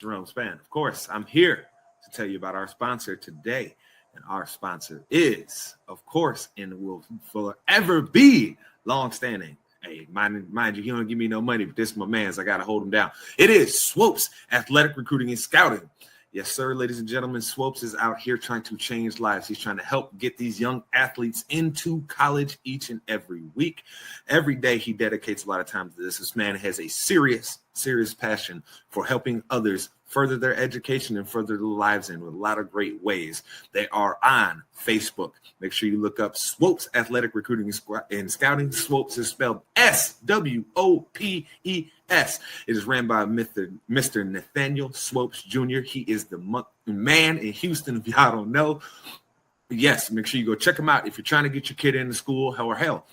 Jerome Span. Of course, I'm here to tell you about our sponsor today. And our sponsor is, of course, and will forever be longstanding. Hey, mind you, he don't give me no money, but this is my man's. I got to hold him down. It is Swopes Athletic Recruiting and Scouting. Yes, sir, ladies and gentlemen, Swopes is out here trying to change lives. He's trying to help get these young athletes into college each and every week. Every day he dedicates a lot of time to this. This man has a serious passion for helping others further their education and further their lives in with a lot of great ways. They are on Facebook. Make sure you look up Swopes Athletic Recruiting and Scouting. Swopes is spelled Swopes. It is ran by Mr. Nathaniel Swopes Jr. He is the man in Houston, if y'all don't know. Yes, make sure you go check him out if you're trying to get your kid into school, or hell,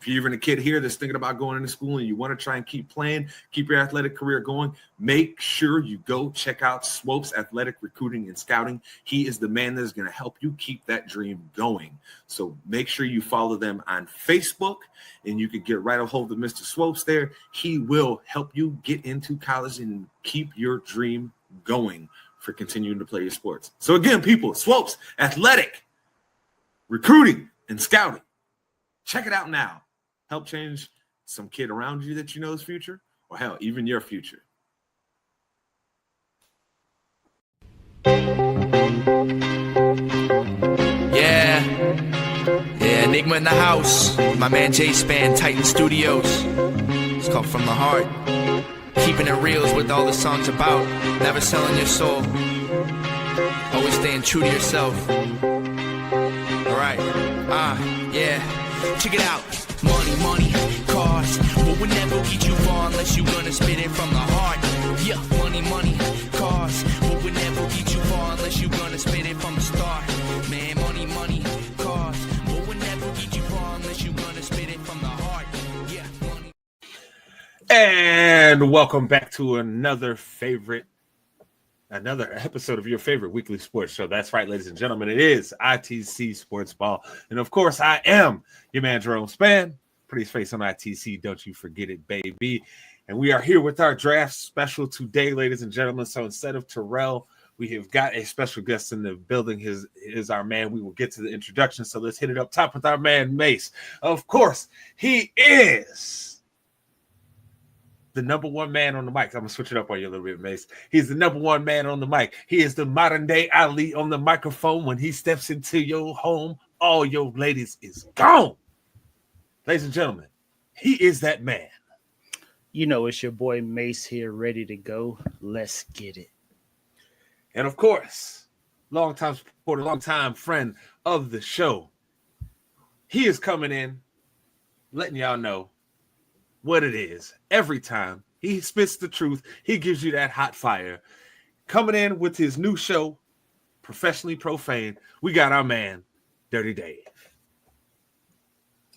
if you're even a kid here that's thinking about going into school and you want to try and keep playing, keep your athletic career going, make sure you go check out Swopes Athletic Recruiting and Scouting. He is the man that's going to help you keep that dream going. So make sure you follow them on Facebook, and you can get right a hold of Mr. Swopes there. He will help you get into college and keep your dream going for continuing to play your sports. So again, people, Swopes Athletic Recruiting and Scouting. Check it out now. Help change some kid around you that you know's future, or hell, even your future. Yeah, Enigma in the house. My man Jay Span, Titan Studios. It's called From the Heart. Keeping it real is what all the song's about. Never selling your soul. Always staying true to yourself. Alright, yeah. Check it out. Money, cars. But we'll never get you far unless you gonna spit it from the heart. Yeah, money, cars. But we'll never get you far unless you gonna spit it from the start. Man, money, cars. But we'll never get you far unless you gonna spit it from the heart. Yeah, money. And welcome back to another episode of your favorite weekly sports show. That's right, ladies and gentlemen. It is ITC Sportsball. And of course, I am your man, Jerome Span. Pretty face on ITC. Don't you forget it, baby. And we are here with our draft special today, ladies and gentlemen. So instead of Terrell, we have got a special guest in the building. His is our man. We will get to the introduction. So let's hit it up top with our man, Mace. Of course, he is the number one man on the mic. I'm going to switch it up on you a little bit, Mace. He's the number one man on the mic. He is the modern day Ali on the microphone. When he steps into your home, all your ladies is gone. Ladies and gentlemen, he is that man. You know, it's your boy Mace here, ready to go. Let's get it. And of course, longtime supporter, longtime friend of the show. He is coming in, letting y'all know what it is. Every time he spits the truth, he gives you that hot fire. Coming in with his new show, Professionally Profane, we got our man, Dirty Dave.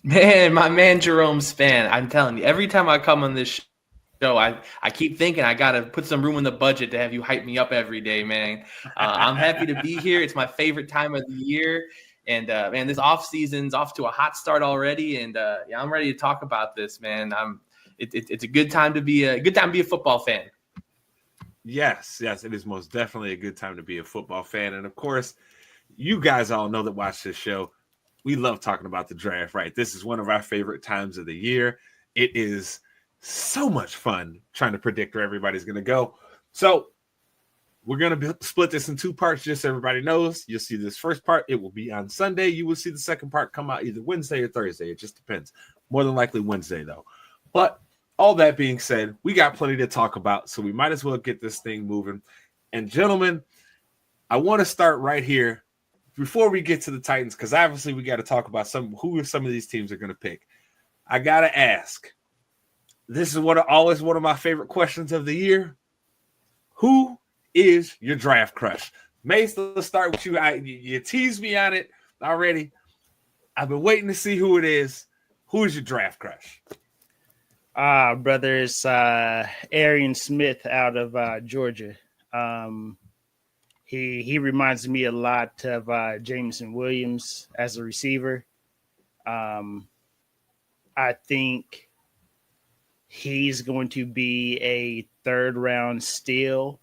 Man, my man Jerome Span, I'm telling you, every time I come on this show, I keep thinking I got to put some room in the budget to have you hype me up every day, man. I'm happy to be here. It's my favorite time of the year. And, man, this off season's off to a hot start already. And, yeah, I'm ready to talk about this, man. It's a good time to be a football fan. Yes, it is most definitely a good time to be a football fan. And, of course, you guys all know that watch this show. We love talking about the draft, right? This is one of our favorite times of the year. It is so much fun trying to predict where everybody's going to go. So we're going to split this in two parts, just so everybody knows. You'll see this first part. It will be on Sunday. You will see the second part come out either Wednesday or Thursday. It just depends. More than likely Wednesday, though. But all that being said, we got plenty to talk about, so we might as well get this thing moving. And, gentlemen, I want to start right here before we get to the Titans, because obviously we got to talk about who some of these teams are going to pick. I got to ask, this is always one of my favorite questions of the year. Who is your draft crush? Mace, let's start with you. You teased me on it already. I've been waiting to see who it is. Who is your draft crush? Brother, it's Arian Smith out of Georgia. He reminds me a lot of Jameson Williams as a receiver. I think he's going to be a third-round steal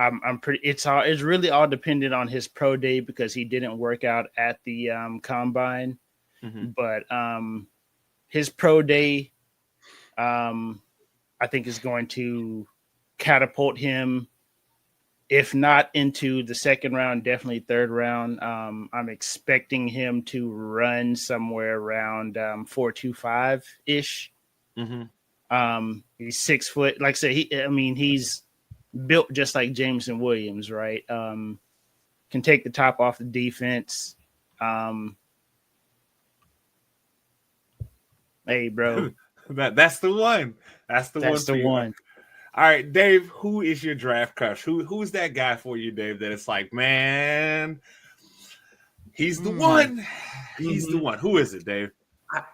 I'm pretty. It's really all dependent on his pro day because he didn't work out at the combine. Mm-hmm. But his pro day, I think, is going to catapult him, if not into the second round, definitely third round. I'm expecting him to run somewhere around 4.25 ish. Mm-hmm. He's 6 foot. Like I said, he's built just like Jameson Williams, right? Can take the top off the defense. Hey, bro. That's the one. That's the one. All right, Dave, who is your draft crush? Who's that guy for you, Dave, that it's like, man, he's the one. He's the one. Who is it, Dave?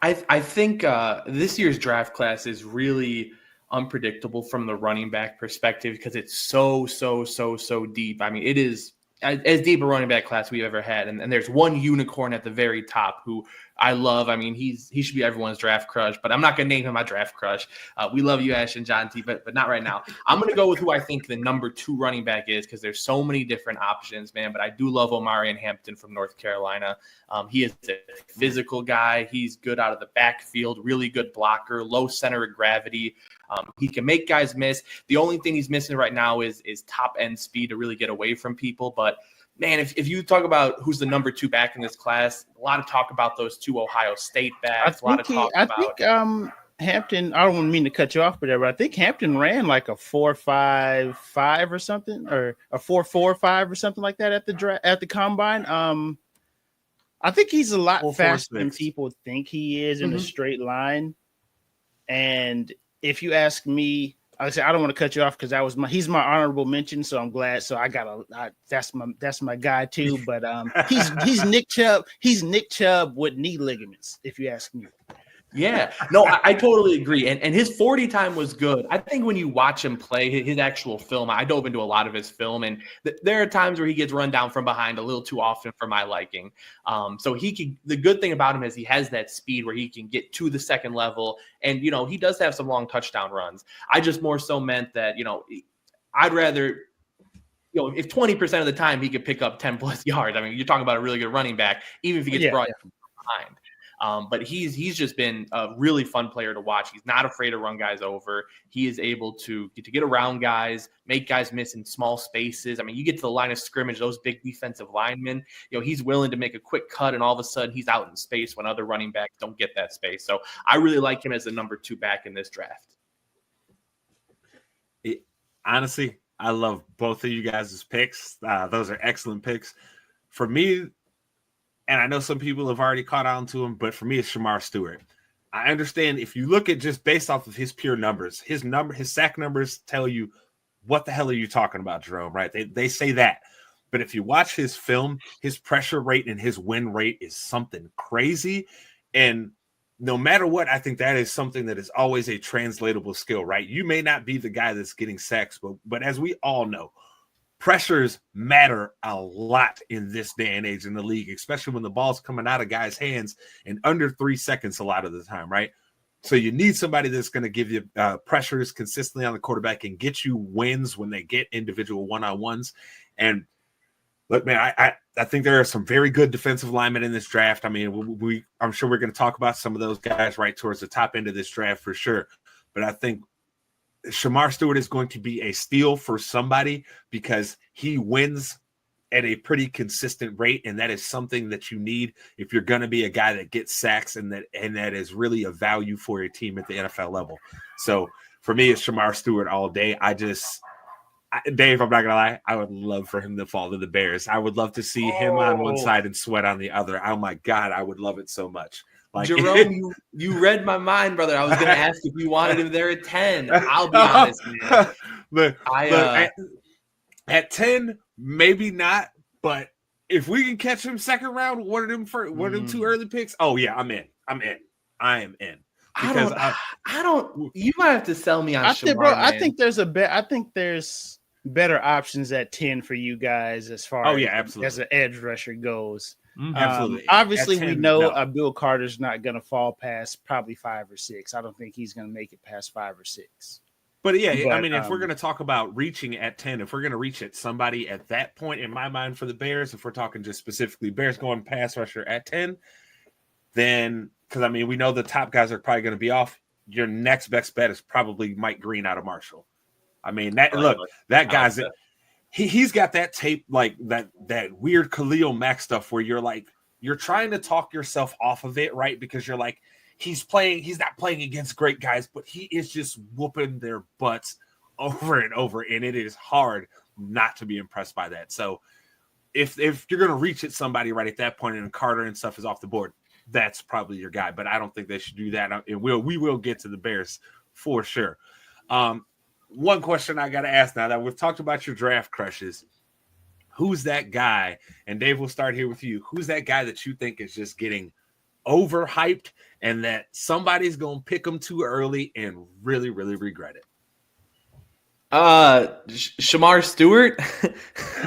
I think this year's draft class is really unpredictable from the running back perspective because it's so deep. I mean, it is as deep a running back class we've ever had. And there's one unicorn at the very top who I love. I mean, he should be everyone's draft crush, but I'm not going to name him my draft crush. We love you, Ash and John T, but not right now. I'm going to go with who I think the number 2 running back is because there's so many different options, man. But I do love Omarion Hampton from North Carolina. He is a physical guy. He's good out of the backfield, really good blocker, low center of gravity. He can make guys miss. The only thing he's missing right now is top end speed to really get away from people. But man, if you talk about who's the number 2 back in this class, a lot of talk about those 2 Ohio State backs. I think Hampton. I don't mean to cut you off, but I think Hampton ran like a 4.55 or something, or a 4.45 or something like that at the combine. I think he's a lot faster than people think he is in a straight line. And if you ask me, like I said, I don't want to cut you off because he's my honorable mention, so I'm glad. So that's my guy too. But he's Nick Chubb. He's Nick Chubb with knee ligaments, if you ask me. Yeah, no, I totally agree. And his 40 time was good. I think when you watch him play his actual film, I dove into a lot of his film, and there are times where he gets run down from behind a little too often for my liking. So the good thing about him is he has that speed where he can get to the second level, and he does have some long touchdown runs. I just more so meant that I'd rather. If 20% of the time he could pick up 10 plus yards, I mean, you're talking about a really good running back, even if he gets brought from behind. But he's just been a really fun player to watch. He's not afraid to run guys over. He is able to get around guys, make guys miss in small spaces. I mean, you get to the line of scrimmage, those big defensive linemen, he's willing to make a quick cut, and all of a sudden he's out in space when other running backs don't get that space. So I really like him as the number 2 back in this draft. Honestly, I love both of you guys' picks. Those are excellent picks. For me, and I know some people have already caught on to him, but for me, it's Shamar Stewart. I understand if you look at just based off of his pure numbers, his sack numbers tell you what the hell are you talking about, Jerome, right? They say that. But if you watch his film, his pressure rate and his win rate is something crazy. And no matter what, I think that is something that is always a translatable skill, right? You may not be the guy that's getting sacks, but as we all know, pressures matter a lot in this day and age in the league, especially when the ball's coming out of guys' hands in under 3 seconds a lot of the time, right? So you need somebody that's going to give you pressures consistently on the quarterback and get you wins when they get individual one-on-ones. And look, man, I think there are some very good defensive linemen in this draft. I mean, I'm sure we're going to talk about some of those guys right towards the top end of this draft for sure. But I think Shamar Stewart is going to be a steal for somebody because he wins at a pretty consistent rate, and that is something that you need if you're going to be a guy that gets sacks and that is really a value for your team at the NFL level. So for me, it's Shamar Stewart all day. Dave, I'm not gonna lie, I would love for him to fall to the Bears. I would love to see him on one side and Sweat on the other. Oh my God, I would love it so much. Like, Jerome, you read my mind, brother. I was going to ask if you wanted him there at 10. I'll be honest, man. Look, at 10, maybe not. But if we can catch him second round, one of them 2 early picks, oh yeah, I'm in. I am in. Because I don't. You might have to sell me on. I think there's better options at 10 for you guys as far as an edge rusher goes. Absolutely. Obviously, 10, we know Bill Carter's not going to fall past probably 5 or 6. I don't think he's going to make it past 5 or 6. But yeah, But, I mean, if we're going to talk about reaching at 10, if we're going to reach at somebody at that point, in my mind, for the Bears, if we're talking just specifically Bears going pass rusher at 10, then, because I mean, we know the top guys are probably going to be off. Your next best bet is probably Mike Green out of Marshall. I mean, that guy's he's got that tape, like that weird Khalil Mack stuff where you're trying to talk yourself off of it, right? Because you're like, he's not playing against great guys, but he is just whooping their butts over and over, and it is hard not to be impressed by that. So if you're going to reach at somebody right at that point and Carter and stuff is off the board, that's probably your guy. But I don't think they should do that. And we will get to the Bears for sure. One question I got to ask now that we've talked about your draft crushes, who's that guy? And Dave, we'll start here with you. Who's that guy that you think is just getting overhyped and that somebody's going to pick him too early and really, really regret it? Shamar Stewart.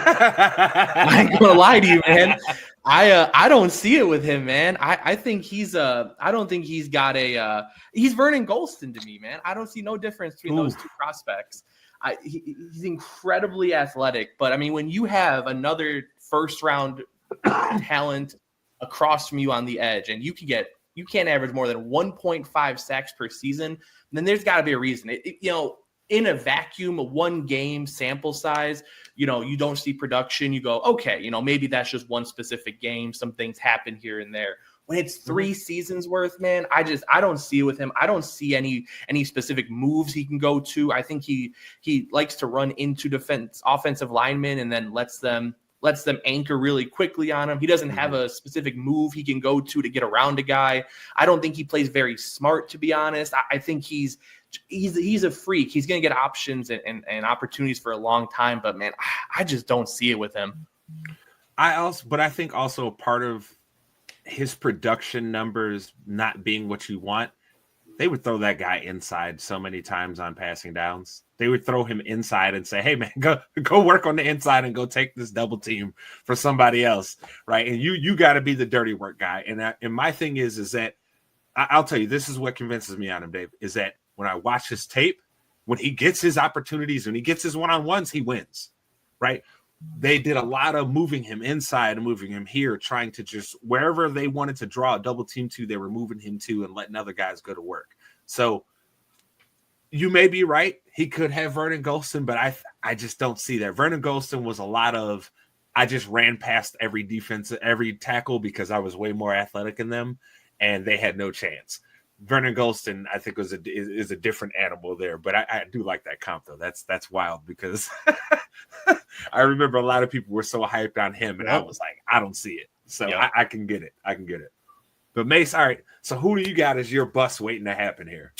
I ain't gonna lie to you, man. I don't see it with him, man. I think he's I don't think he's got he's Vernon Golston to me, man. I don't see no difference between those two prospects. He's incredibly athletic, but I mean, when you have another first round talent across from you on the edge, and you can't average more than 1.5 sacks per season, then there's got to be a reason. In a vacuum, a 1 game sample size, you don't see production. You go, okay, maybe that's just one specific game. Some things happen here and there. When it's 3 seasons worth, man, I don't see it with him. I don't see any specific moves he can go to. I think he likes to run into offensive linemen and then lets them anchor really quickly on him. He doesn't have a specific move he can go to get around a guy. I don't think he plays very smart, to be honest. I think he's a freak. He's going to get options and opportunities for a long time, but man, I just don't see it with him. I think also part of his production numbers not being what you want, they would throw that guy inside so many times on passing downs. They would throw him inside and say, hey man, go work on the inside and go take this double team for somebody else. Right. And you got to be the dirty work guy. And my thing is that I'll tell you, this is what convinces me on him, Dave, is that when I watch his tape, when he gets his opportunities, when he gets his one-on-ones, he wins, right? They did a lot of moving him inside and moving him here, trying to just wherever they wanted to draw a double team to, they were moving him to and letting other guys go to work. So you may be right. He could have Vernon Golston, but I just don't see that. Vernon Golston was a lot of, I just ran past every defense, every tackle because I was way more athletic than them, and they had no chance. Vernon Golston, I think, is a different animal there, but I do like that comp though. That's wild because I remember a lot of people were so hyped on him, and I was like, I don't see it. So I can get it. But Mace, all right. So who do you got as your bust waiting to happen here?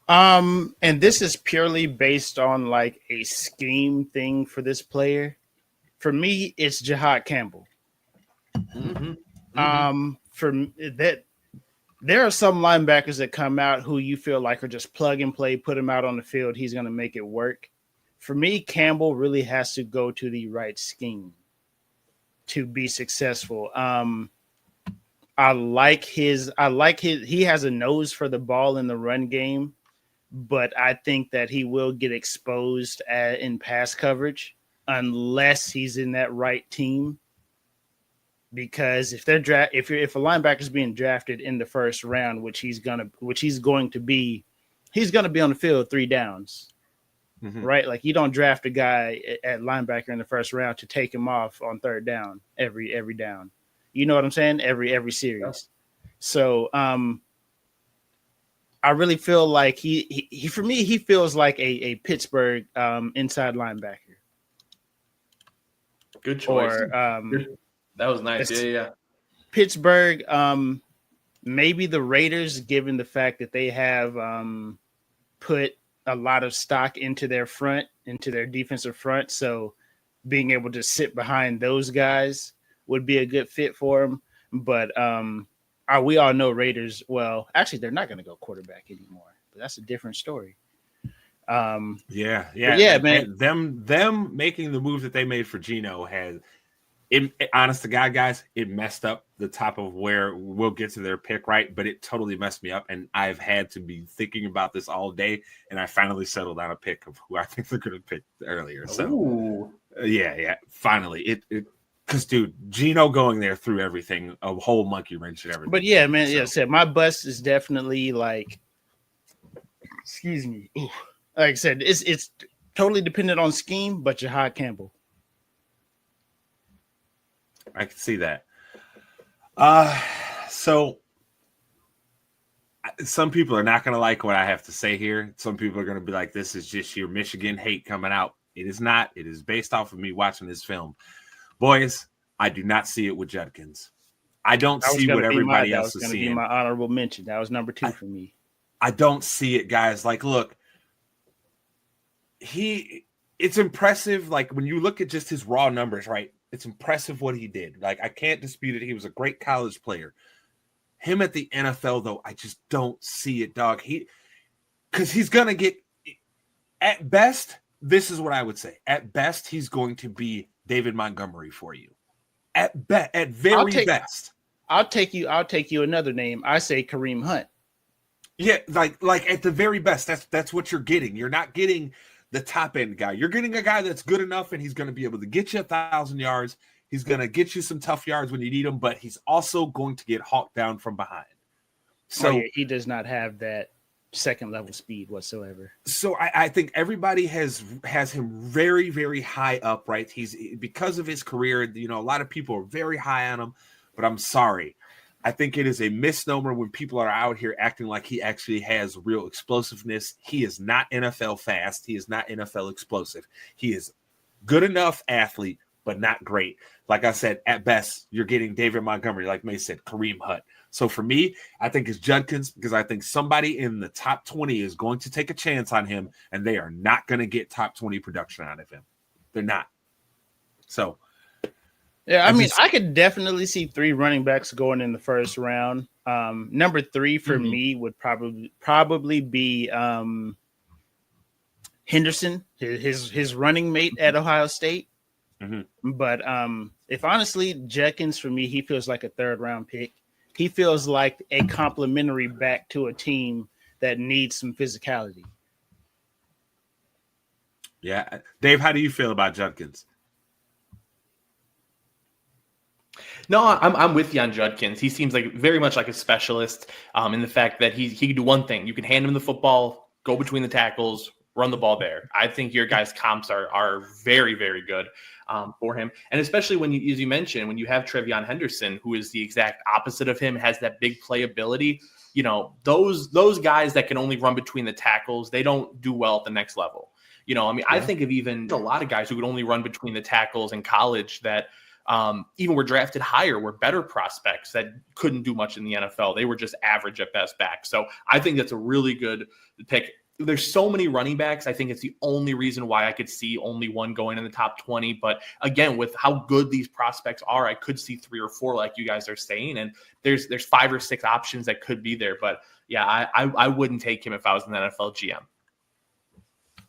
And this is purely based on like a scheme thing for this player. For me, it's Jahad Campbell. For that. There are some linebackers that come out who you feel like are just plug and play, put him out on the field, he's going to make it work. For me, Campbell really has to go to the right scheme to be successful. I like he has a nose for the ball in the run game, but I think that he will get exposed in pass coverage unless he's in that right team. Because if a linebacker is being drafted in the first round, which he's going to be on the field 3 downs, right? Like you don't draft a guy at linebacker in the first round to take him off on 3rd down every down. You know what I'm saying? Every series. Yeah. So I really feel like he for me he feels like a Pittsburgh inside linebacker. Good choice. Or that was nice. Yeah. Pittsburgh, maybe the Raiders, given the fact that they have put a lot of stock into their defensive front. So being able to sit behind those guys would be a good fit for them. But we all know Raiders. Well, actually, they're not going to go quarterback anymore. But that's a different story. Yeah, man. Them making the move that they made for Geno honest to God, guys, it messed up the top of where we'll get to their pick, right? But it totally messed me up, and I've had to be thinking about this all day, and I finally settled on a pick of who I think they're going to pick earlier. So, yeah, finally, because dude, Geno going there threw everything, a whole monkey wrench and everything. But yeah, man, so. Yeah, said my bust is definitely like, excuse me, ooh. Like I said, it's totally dependent on scheme, but Jahad Campbell. I can see that. So some people are not going to like what I have to say here. Some people are going to be like, this is just your Michigan hate coming out. It is not. It is based off of me watching this film. Boys, I do not see it with Judkins. I don't see what everybody else is seeing. That was going to be my honorable mention. That was number 2 for me. I don't see it, guys. Like, look, it's impressive. Like, when you look at just his raw numbers, right? It's impressive what he did. Like, I can't dispute it. He was a great college player. Him at the NFL, though, I just don't see it, dog. Because he's going to get, at best, this is what I would say. At best, he's going to be David Montgomery for you. At very best. I'll take you another name. I say Kareem Hunt. Yeah, like at the very best, that's what you're getting. You're not getting the top end guy. You're getting a guy that's good enough, and he's going to be able to get you 1,000 yards. He's going to get you some tough yards when you need them, but he's also going to get hawked down from behind. So he does not have that second level speed whatsoever. So I think everybody has him very, very high up, right? He's because of his career. You know, a lot of people are very high on him, but I'm sorry. I think it is a misnomer when people are out here acting like he actually has real explosiveness. He is not NFL fast. He is not NFL explosive. He is good enough athlete, but not great. Like I said, at best, you're getting David Montgomery, like May said, Kareem Hunt. So for me, I think it's Judkins because I think somebody in the top 20 is going to take a chance on him, and they are not going to get top 20 production out of him. They're not. So yeah, I could definitely see 3 running backs going in the first round. Number 3 for me would probably be Henderson, his running mate at Ohio State. Mm-hmm. But if honestly, Judkins for me, he feels like a 3rd round pick. He feels like a complimentary back to a team that needs some physicality. Yeah, Dave, how do you feel about Judkins? No, I'm with you on Judkins. He seems like very much like a specialist in the fact that he can do one thing. You can hand him the football, go between the tackles, run the ball there. I think your guys' comps are very, very good for him. And especially when you, as you mentioned, when you have Trevion Henderson, who is the exact opposite of him, has that big playability. You know, those guys that can only run between the tackles, they don't do well at the next level. You know, I mean, I think of even a lot of guys who could only run between the tackles in college that even were drafted higher, were better prospects that couldn't do much in the NFL. They were just average at best back. So I think that's a really good pick. There's so many running backs. I think it's the only reason why I could see only one going in the top 20. But again, with how good these prospects are, I could see 3 or 4, like you guys are saying. And there's 5 or 6 options that could be there. But yeah, I wouldn't take him if I was an NFL GM.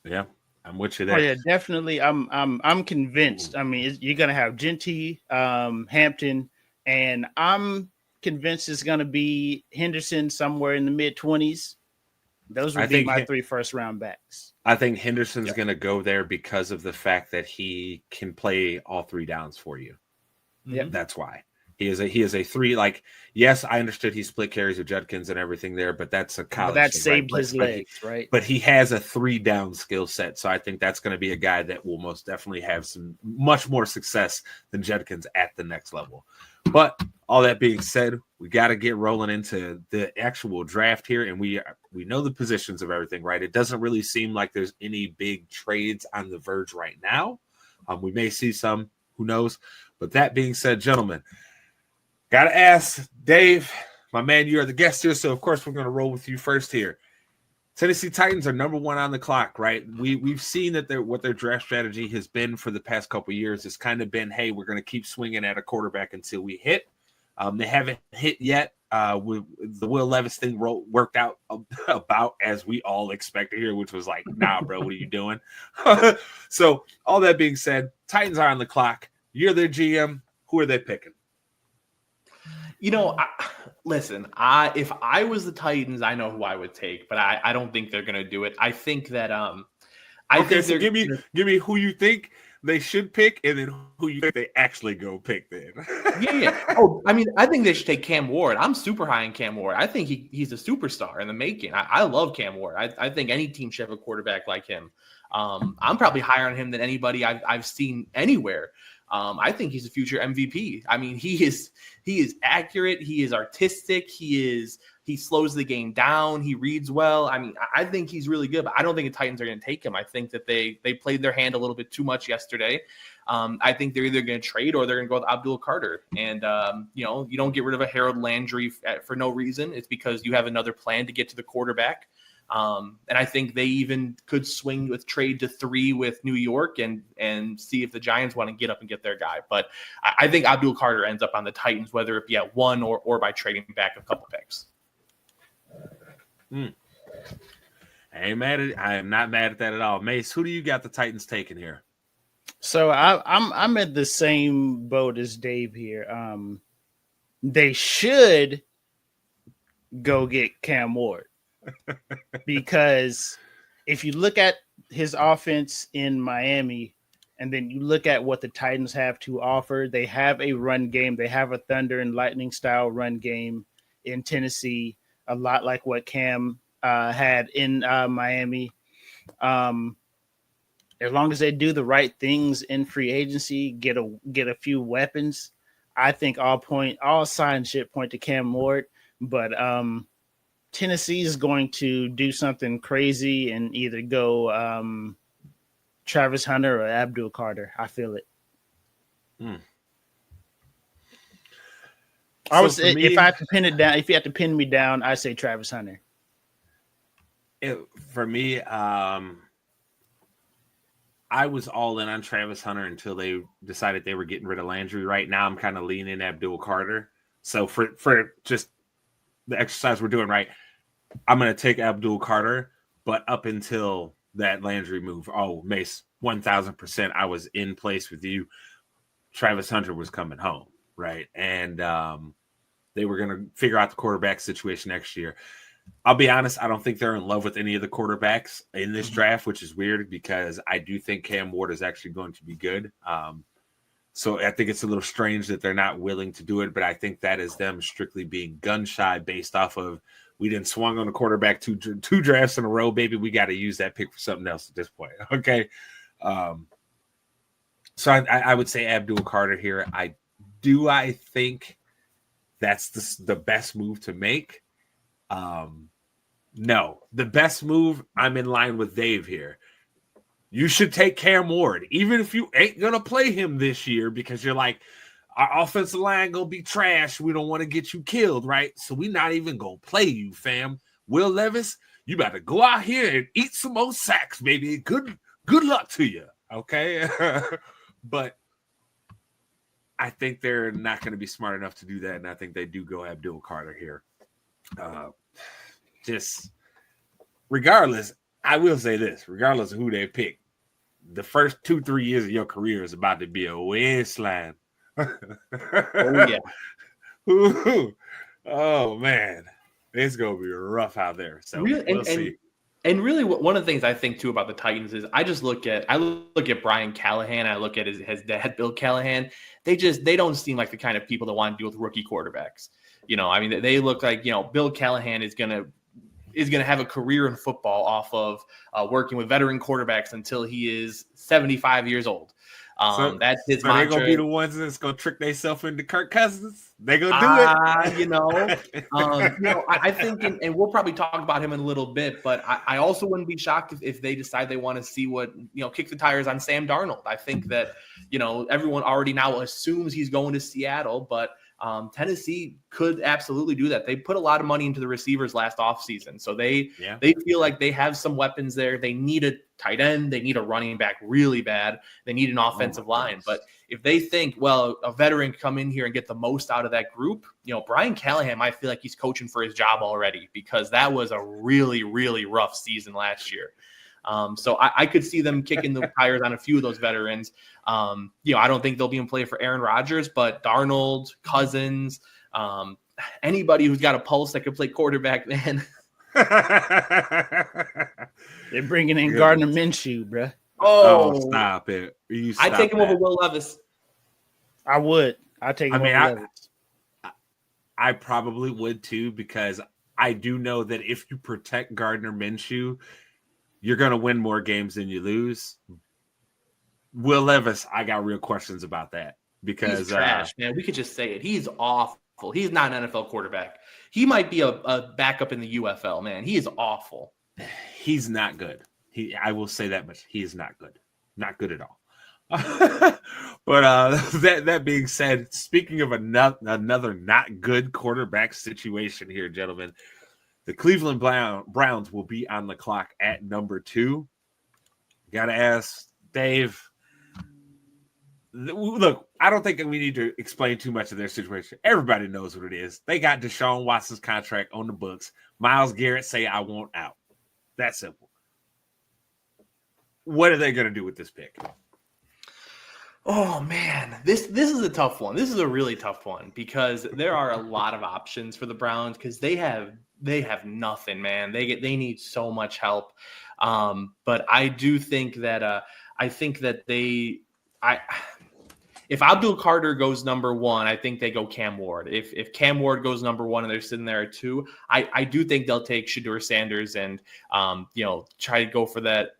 Yeah, I'm with you there. Oh yeah, definitely. I'm convinced. I mean, you're gonna have Genty, Hampton, and I'm convinced it's gonna be Henderson somewhere in the mid-20s. Those would be my 3 first round backs. I think Henderson's going to go there because of the fact that he can play all 3 downs for you. Yeah, that's why he is a 3. Like, yes, I understood he split carries with Judkins and everything there, but that's a college. But that saved his legs, right? But he has a 3 down skill set, so I think that's going to be a guy that will most definitely have some much more success than Judkins at the next level. But all that being said, we got to get rolling into the actual draft here, and we know the positions of everything, right? It doesn't really seem like there's any big trades on the verge right now. We may see some, who knows? But that being said, gentlemen, got to ask Dave, my man, you are the guest here, so of course we're going to roll with you first here. Tennessee Titans are number 1 on the clock, right? We've seen that what their draft strategy has been for the past couple of years. It's kind of been, hey, we're going to keep swinging at a quarterback until we hit. They haven't hit yet. With the Will Levis thing worked out about as we all expected here, which was like, nah, bro, what are you doing? So all that being said, Titans are on the clock. You're their GM. Who are they picking? Listen, if I was the Titans, I know who I would take, but I don't think they're going to do it. I think that so give me who you think they should pick, and then who you think they actually go pick. Then yeah. Oh, I mean, I think they should take Cam Ward. I'm super high on Cam Ward. I think he's a superstar in the making. I love Cam Ward. I think any team should have a quarterback like him. I'm probably higher on him than anybody I've seen anywhere. I think he's a future MVP. I mean, he is accurate. He is artistic. He slows the game down. He reads well. I mean, I think he's really good, but I don't think the Titans are going to take him. I think that they played their hand a little bit too much yesterday. I think they're either going to trade or they're going to go with Abdul Carter. And, you don't get rid of a Harold Landry for no reason. It's because you have another plan to get to the quarterback. And I think they even could swing with trade to 3 with New York and see if the Giants want to get up and get their guy. But I think Abdul Carter ends up on the Titans, whether it be at 1 or by trading back a couple picks. I am not mad at that at all. Mace, who do you got the Titans taking here? So I'm at the same boat as Dave here. They should go get Cam Ward. Because if you look at his offense in Miami and then you look at what the Titans have to offer, they have a run game. They have a thunder and lightning style run game in Tennessee, a lot like what Cam had in Miami. As long as they do the right things in free agency, get a few weapons, I think all signs should point to Cam Ward. But Tennessee is going to do something crazy and either go Travis Hunter or Abdul Carter. I feel it. If I had to pin it down, if you had to pin me down, I say Travis Hunter. For me, I was all in on Travis Hunter until they decided they were getting rid of Landry. Right now, I'm kind of leaning Abdul Carter. So for just the exercise we're doing, right, I'm going to take Abdul Carter, but up until that Landry move, Mace, 1,000%, I was in place with you. Travis Hunter was coming home, right? And they were going to figure out the quarterback situation next year. I'll be honest, I don't think they're in love with any of the quarterbacks in this draft, which is weird because I do think Cam Ward is actually going to be good. So I think it's a little strange that they're not willing to do it, but I think that is them strictly being gun shy based off of we didn't swung on the quarterback two drafts in a row, baby. We got to use that pick for something else at this point. Okay. So I would say Abdul Carter here. I think that's the best move to make. No, the best move, I'm in line with Dave here. You should take Cam Ward, even if you ain't going to play him this year because you're like, our offensive line going to be trash. We don't want to get you killed, right? So we not even going to play you, fam. Will Levis, you got to go out here and eat some more sacks, baby. Good luck to you, okay? But I think they're not going to be smart enough to do that, and I think they do go Abdul Carter here. Just regardless, I will say this, regardless of who they pick, the first 2-3 years of your career is about to be a wasteland. Oh, yeah. Oh, man. It's going to be rough out there. So we'll see. And really, one of the things I think, too, about the Titans is I look at Brian Callahan. I look at his dad, Bill Callahan. They don't seem like the kind of people that want to deal with rookie quarterbacks. I mean, they look like, Bill Callahan is going to have a career in football off of working with veteran quarterbacks until he is 75 years old. That's his mantra. They're going to be the ones that's going to trick themselves into Kirk Cousins. They're going to do it. I think, and we'll probably talk about him in a little bit, but I also wouldn't be shocked if they decide they want to see what, kick the tires on Sam Darnold. I think that, everyone already now assumes he's going to Seattle, but Tennessee could absolutely do that. They put a lot of money into the receivers last offseason. So they feel like they have some weapons there. They need a tight end. They need a running back really bad. They need an offensive line. But if they think, well, a veteran can come in here and get the most out of that group, Brian Callahan might feel like he's coaching for his job already because that was a really, really rough season last year. So I could see them kicking the tires on a few of those veterans. I don't think they'll be in play for Aaron Rodgers, but Darnold, Cousins, anybody who's got a pulse that could play quarterback, man. They're bringing in Gardner Minshew, bruh. Oh, stop it. I'd take him over Will Levis. I would. I'd take him over Levis. I probably would too, because I do know that if you protect Gardner Minshew, you're going to win more games than you lose. Will Levis, I got real questions about that, because he's trash, man. We could just say it. He's awful. He's not an NFL quarterback. He might be a backup in the UFL, man. He is awful. He's not good. I will say that much. He is not good. Not good at all. But that being said, speaking of another not good quarterback situation here, gentlemen, the Cleveland Browns will be on the clock at number 2. Got to ask Dave. Look, I don't think we need to explain too much of their situation. Everybody knows what it is. They got Deshaun Watson's contract on the books. Myles Garrett say, I want out. That simple. What are they going to do with this pick? Oh man, this is a tough one. This is a really tough one, because there are a lot of options for the Browns, because they have nothing, man. They need so much help. But I do think that if Abdul Carter goes number 1, I think they go Cam Ward. If Cam Ward goes number 1 and they're sitting there at 2, I do think they'll take Shedeur Sanders and try to go for that.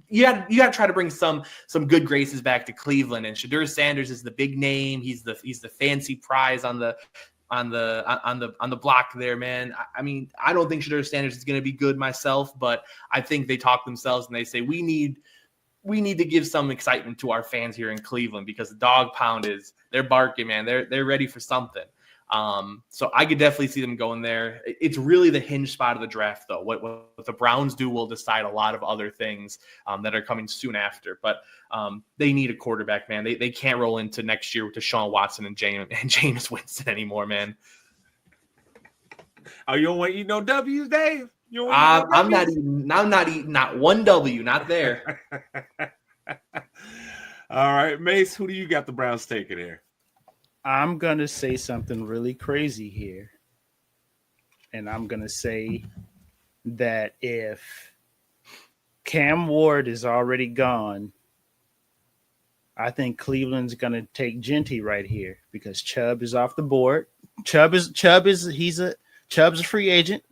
You got to try to bring some good graces back to Cleveland. And Shedeur Sanders is the big name. He's the fancy prize on the block there, man. I mean, I don't think Shedeur Sanders is going to be good myself, but I think they talk themselves and they say we need to give some excitement to our fans here in Cleveland, because the dog pound they're barking, man. They're ready for something. So I could definitely see them going there. It's really the hinge spot of the draft, though. What the Browns do will decide a lot of other things that are coming soon after. But they need a quarterback, man. They can't roll into next year with Deshaun Watson and Jameis Winston anymore, man. Oh, you don't want to eat no W's, Dave? I'm not eating not one W, not there. All right, Mace, who do you got the Browns taking here? I'm going to say something really crazy here. And I'm going to say that if Cam Ward is already gone, I think Cleveland's going to take Genty right here, because Chubb is off the board. Chubb's a free agent.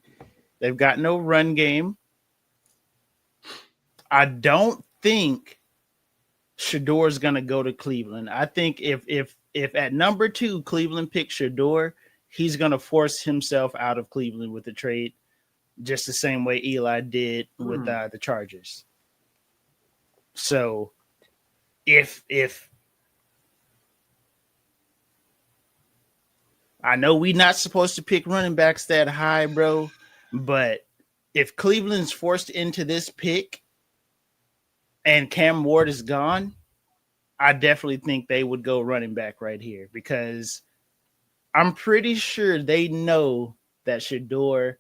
They've got no run game. I don't think Shedeur is going to go to Cleveland. I think if at number 2 Cleveland picks Shedeur, he's going to force himself out of Cleveland with the trade, just the same way Eli did with the Chargers. So if I know we're not supposed to pick running backs that high, bro, but if Cleveland's forced into this pick and Cam Ward is gone, I definitely think they would go running back right here, because I'm pretty sure they know that Shedeur,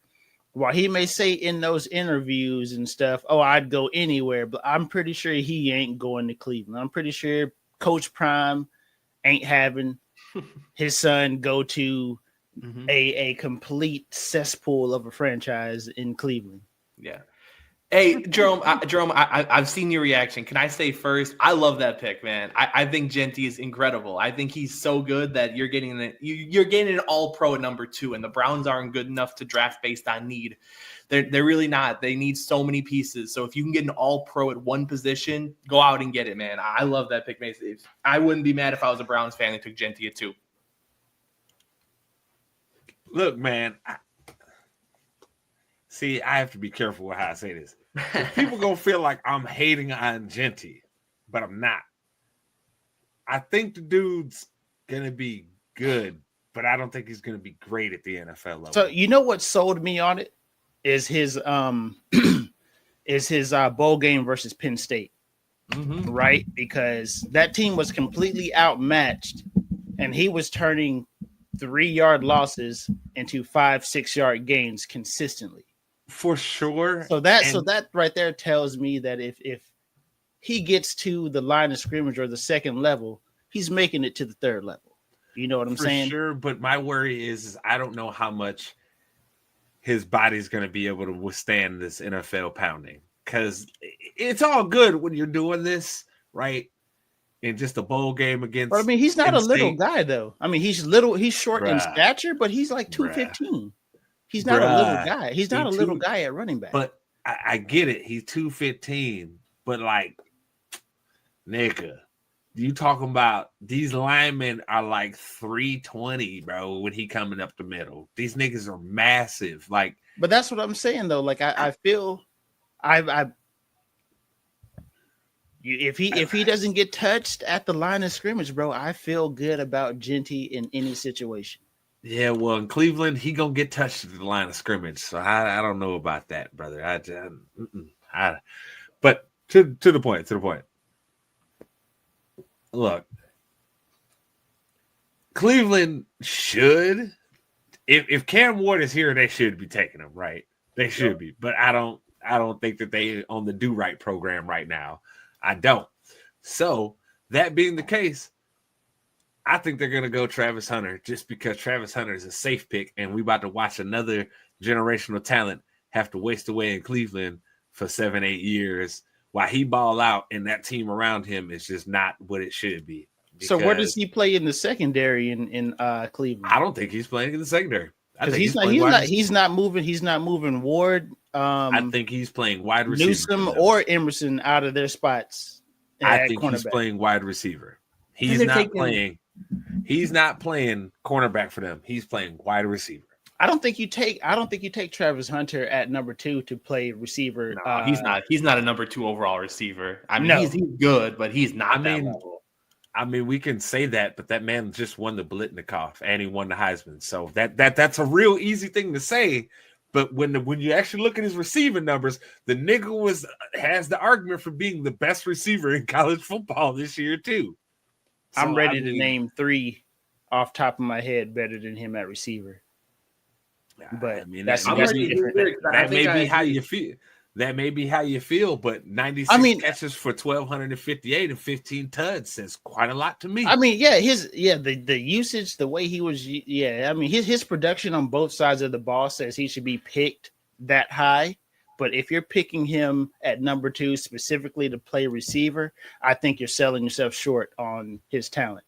while he may say in those interviews and stuff, oh, I'd go anywhere, but I'm pretty sure he ain't going to Cleveland. I'm pretty sure Coach Prime ain't having his son go to a complete cesspool of a franchise in Cleveland. Yeah. Hey, Jerome, I've seen your reaction. Can I say first, I love that pick, man. I think Genty is incredible. I think he's so good that you're getting an all-pro at number 2, and the Browns aren't good enough to draft based on need. They're really not. They need so many pieces. So if you can get an all-pro at one position, go out and get it, man. I love that pick, Mason. I wouldn't be mad if I was a Browns fan that took Genty at 2. Look, man. See, I have to be careful with how I say this. People gonna feel like I'm hating on Genty, but I'm not. I think the dude's gonna be good, but I don't think he's gonna be great at the NFL level. So you know what sold me on it is his bowl game versus Penn State, right? Because that team was completely outmatched, and he was turning 3-yard losses into 5-6 yard gains consistently. for sure. So that right there tells me that if he gets to the line of scrimmage or the second level, he's making it to the third level. You know what I'm saying? For sure, but my worry is I don't know how much his body's going to be able to withstand this NFL pounding, because it's all good when you're doing this, right? In just a bowl game against. But I mean, he's not a little State. guy, though. I mean, he's short in stature, but he's like 215. He's not a little guy. He's not a little guy at running back. But I get it. He's 215. But like, nigga, you talking about these linemen are like 320, bro, when he coming up the middle. These niggas are massive. Like, but that's what I'm saying, though. Like, I feel if he doesn't get touched at the line of scrimmage, bro, I feel good about Genty in any situation. Yeah, well, in Cleveland, he gonna get touched at the line of scrimmage, so I don't know about that, brother. But to the point. Look, Cleveland should, if Cam Ward is here, they should be taking him, right? They should be, but I don't think that they on the Do Right program right now. I don't. So that being the case, I think they're going to go Travis Hunter just because Travis Hunter is a safe pick, and we about to watch another generational talent have to waste away in Cleveland for 7-8 years while he ball out, and that team around him is just not what it should be. So where does he play in the secondary in Cleveland? I don't think he's playing in the secondary. Because he's not moving Ward. I think he's playing wide receiver. Newsome or Emerson out of their spots. I think he's playing wide receiver. He's not playing cornerback for them. He's playing wide receiver. I don't think you take Travis Hunter at number 2 to play receiver. No, he's not a number 2 overall receiver. I mean, he's good, but he's not that level. I mean, we can say that, but that man just won the Blitnikoff and he won the Heisman. So that's a real easy thing to say. But when you actually look at his receiving numbers, the nigga has the argument for being the best receiver in college football this year too. So, I'm ready to name 3 off top of my head better than him at receiver. But I mean, that may be how you feel. That may be how you feel, but 96 catches for 1,258 and 15 tuds says quite a lot to me. I mean, the usage, the way he was, I mean, his production on both sides of the ball says he should be picked that high. But if you're picking him at number 2 specifically to play receiver, I think you're selling yourself short on his talent.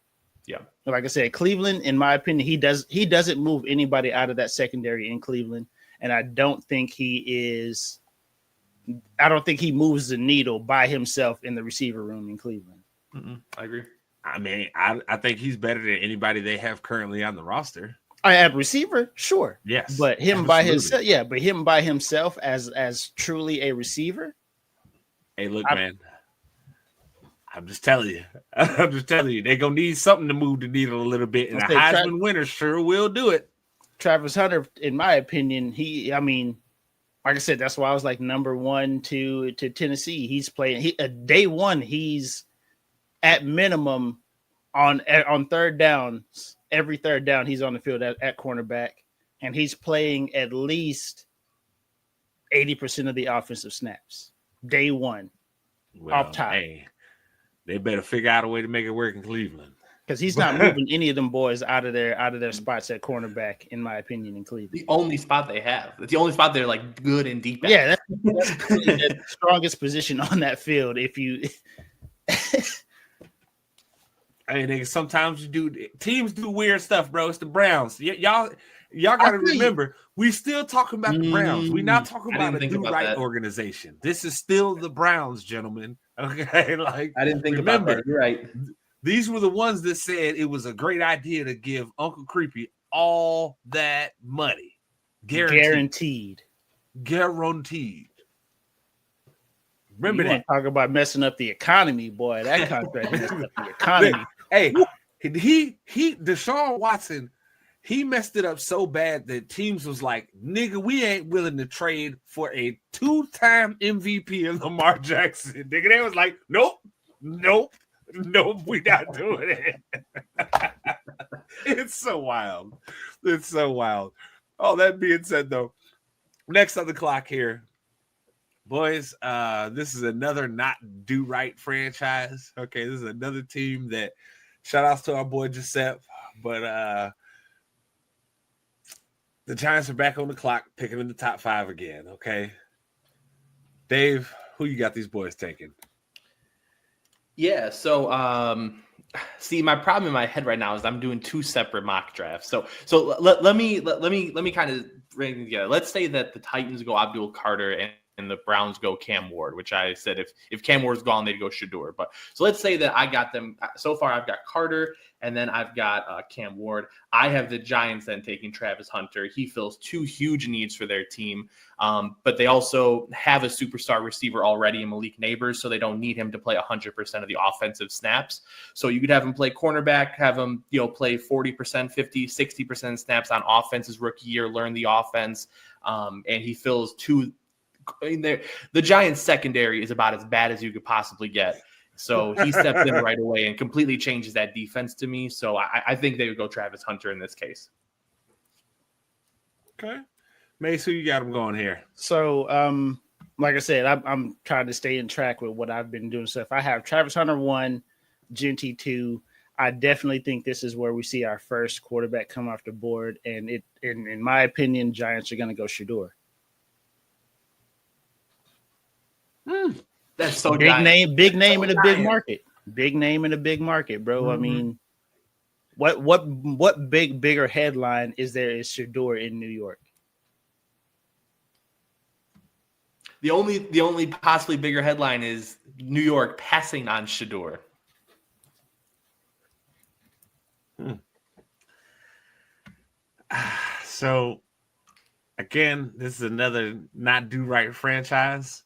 Yeah, like I said, Cleveland, in my opinion, he doesn't move anybody out of that secondary in Cleveland, and I don't think he moves the needle by himself in the receiver room in Cleveland. I agree. I mean, I think he's better than anybody they have currently on the roster. At receiver, sure. Yes. But him by himself as truly a receiver. Hey, look, man. I'm just telling you. They're going to need something to move the needle a little bit, and a Heisman winner sure will do it. Travis Hunter, in my opinion, like I said, that's why I was like number 1 to Tennessee. He's playing day 1. He's at minimum on third downs. Every third down, he's on the field at cornerback, and he's playing at least 80% of the offensive snaps. Day 1, off top. Hey, they better figure out a way to make it work in Cleveland. Because he's not moving any of them boys out of their spots at cornerback, in my opinion, in Cleveland. The only spot they have. It's the only spot they're like good and deep at. Yeah, that's the strongest position on that field. If you Hey, nigga, sometimes teams do weird stuff, bro. It's the Browns. Y'all got to remember, we still talking about the Browns. We're not talking about a do-right organization. This is still the Browns, gentlemen. Okay, like I didn't think about that. You're right. These were the ones that said it was a great idea to give Uncle Creepy all that money. Guaranteed. Remember that. Talk about messing up the economy, boy. That contract messed up the economy. Hey, Deshaun Watson, he messed it up so bad that teams was like, nigga, we ain't willing to trade for a 2-time MVP in Lamar Jackson. Nigga, they was like, nope, we not doing it. It's so wild. Oh, that being said, though, Next on the clock here, boys. This is another not do right franchise. Okay, this is another team that shout outs to our boy Giuseppe, but the Giants are back on the clock, picking in the top 5 again. Okay, Dave, who you got these boys taking? Yeah, so see, my problem in my head right now is I'm doing 2 separate mock drafts. So let me kind of bring them together. Let's say that the Titans go Abdul Carter and the Browns go Cam Ward, which I said if Cam Ward's gone, they'd go Shador. But so let's say that I got them so far. I've got Carter, and then I've got Cam Ward. I have the Giants then taking Travis Hunter. He fills 2 huge needs for their team, but they also have a superstar receiver already in Malik Neighbors, so they don't need him to play 100% of the offensive snaps. So you could have him play cornerback, have him play 40%, 50, 60% snaps on offense his rookie year, learn the offense, and he fills 2. The Giants secondary is about as bad as you could possibly get. So he steps in right away and completely changes that defense to me. So I think they would go Travis Hunter in this case. Okay. Mace, who you got him going here? So, like I said, I'm trying to stay in track with what I've been doing. So if I have Travis Hunter 1, Genty 2, I definitely think this is where we see our first quarterback come off the board. And in my opinion, Giants are going to go Shador. That's so big giant. Big name in a big market. Big name in a big market, bro. I mean, what bigger headline is Shador in New York? The only possibly bigger headline is New York passing on Shador. So again, this is another not do right franchise.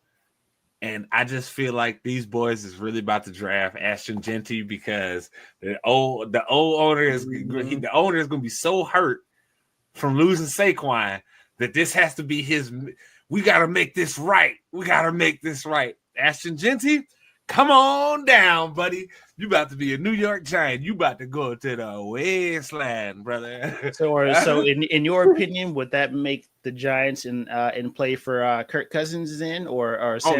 And I just feel like these boys is really about to draft Ashton Genty because the old owner is the owner is going to be so hurt from losing Saquon that this has to be his. We got to make this right. We got to make this right. Ashton Genty, come on down, buddy. You about to be a New York Giant. You about to go to the wasteland, brother. So in your opinion, would that make the Giants in play for Kirk Cousins or Sam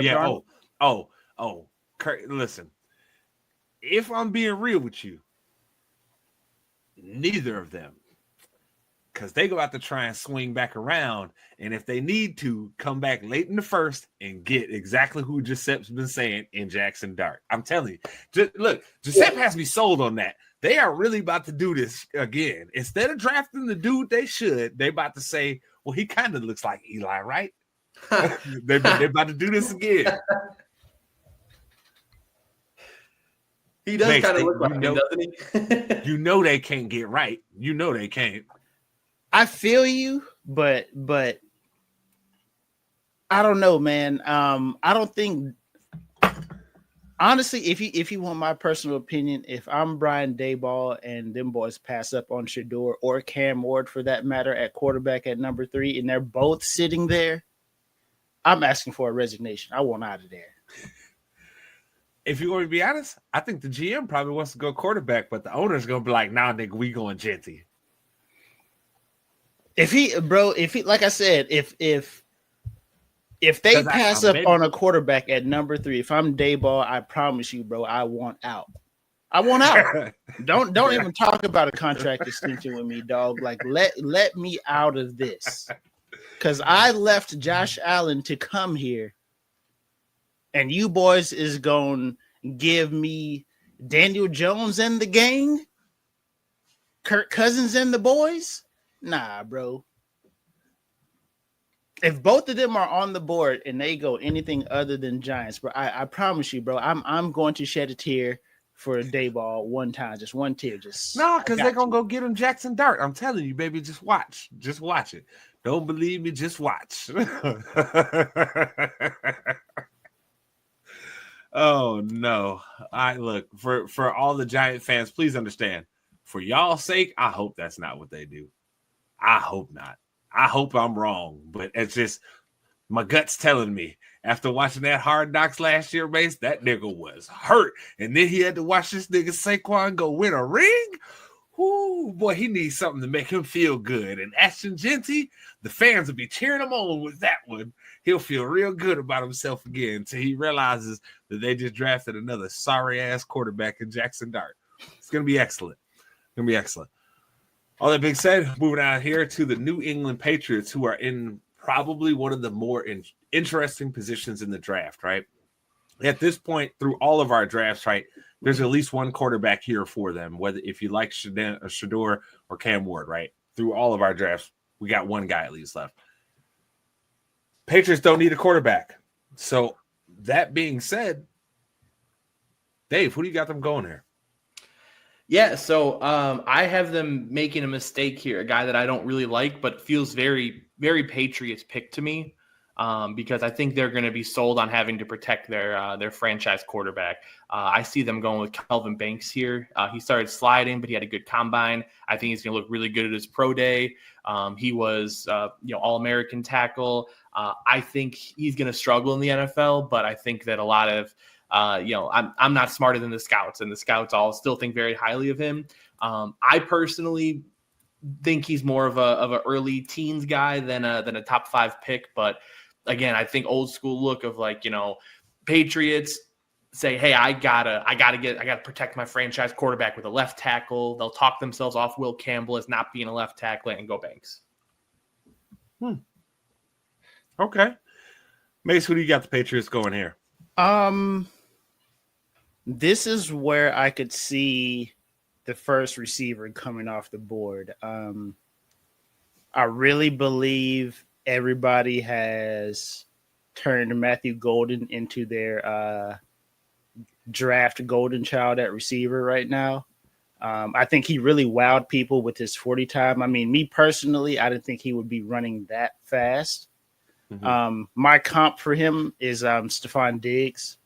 Darnold? Kirk, listen. If I'm being real with you, neither of them. Because they go out to try and swing back around, and if they need to, come back late in the first and get exactly who Giuseppe's been saying in Jackson Dart. I'm telling you. Look, Giuseppe has me sold on that. They are really about to do this again. Instead of drafting the dude they should, they about to say, well, he kind of looks like Eli, right? They're about to do this again. He does kind of look like him, doesn't he? You know they can't get right. You know they can't. I feel you, but I don't know, man. I don't think, honestly, if you want my personal opinion, if I'm Brian Daboll and them boys pass up on Shador or Cam Ward for that matter at quarterback at number 3, and they're both sitting there, I'm asking for a resignation. I want out of there. If you're going to be honest, I think the GM probably wants to go quarterback, but the owner's going to be like, nah, nigga, we going Genty. If he, like I said, if they pass up on a quarterback at number 3, if I'm Daboll, I promise you, bro, I want out. I want out. Don't even talk about a contract extension with me, dog. Like let me out of this. Because I left Josh Allen to come here, and you boys is going to give me Daniel Jones and the gang, Kirk Cousins and the boys. Nah, bro. If both of them are on the board and they go anything other than Giants, bro, I promise you, bro, I'm going to shed a tear for Daboll one time, just one tear. Just no, because they're gonna go get him Jackson Dart. I'm telling you, baby, just watch it. Don't believe me, just watch. Oh no! Look for all the Giant fans. Please understand, for y'all's sake, I hope that's not what they do. I hope not. I hope I'm wrong, but it's just my gut's telling me. After watching that Hard Knocks last year, Mace, that nigga was hurt. And then he had to watch this nigga Saquon go win a ring. Whoo, boy, he needs something to make him feel good. And Ashton Genty, the fans will be cheering him on with that one. He'll feel real good about himself again until he realizes that they just drafted another sorry-ass quarterback in Jackson Dart. It's going to be excellent. Going to be excellent. All that being said, moving on here to the New England Patriots, who are in probably one of the more interesting positions in the draft, right? At this point, through all of our drafts, right, there's at least one quarterback here for them, whether if you like Shador or Cam Ward, right? Through all of our drafts, we got one guy at least left. Patriots don't need a quarterback. So that being said, Dave, who do you got them going here? Yeah, so I have them making a mistake here, a guy that I don't really like, but feels very, very Patriots pick to me. Because I think they're going to be sold on having to protect their franchise quarterback. I see them going with Kelvin Banks here. He started sliding, but he had a good combine. I think he's going to look really good at his pro day. He was, All-American tackle. I think he's going to struggle in the NFL, but I think that a lot of, I'm not smarter than the scouts, and the scouts all still think very highly of him. I personally think he's more of a early teens guy than a top 5 pick, but again, I think old school look of Patriots say, hey, I gotta protect my franchise quarterback with a left tackle. They'll talk themselves off Will Campbell as not being a left tackle and go Banks. Okay. Mace, who do you got the Patriots going here? This is where I could see the first receiver coming off the board. I really believe everybody has turned Matthew Golden into their draft golden child at receiver right now. I think he really wowed people with his 40 time. I mean, me personally, I didn't think he would be running that fast. Mm-hmm. My comp for him is Stephon Diggs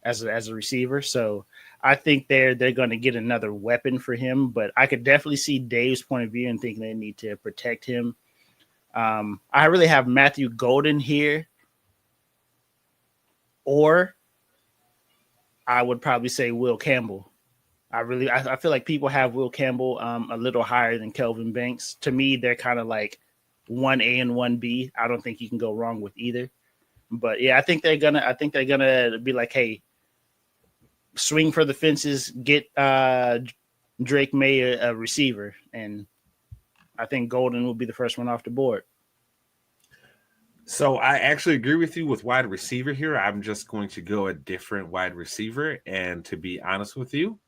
as a receiver. So I think they're going to get another weapon for him, but I could definitely see Dave's point of view and thinking they need to protect him. I really have Matthew Golden here, or I would probably say Will Campbell. I feel like people have Will Campbell a little higher than Kelvin Banks. To me, they're kind of like 1A and 1B. I don't think you can go wrong with either. But yeah, I think they're gonna be like, hey, swing for the fences, get Drake May a receiver, and I think Golden will be the first one off the board. So I actually agree with you with wide receiver here. I'm just going to go a different wide receiver. And to be honest with you,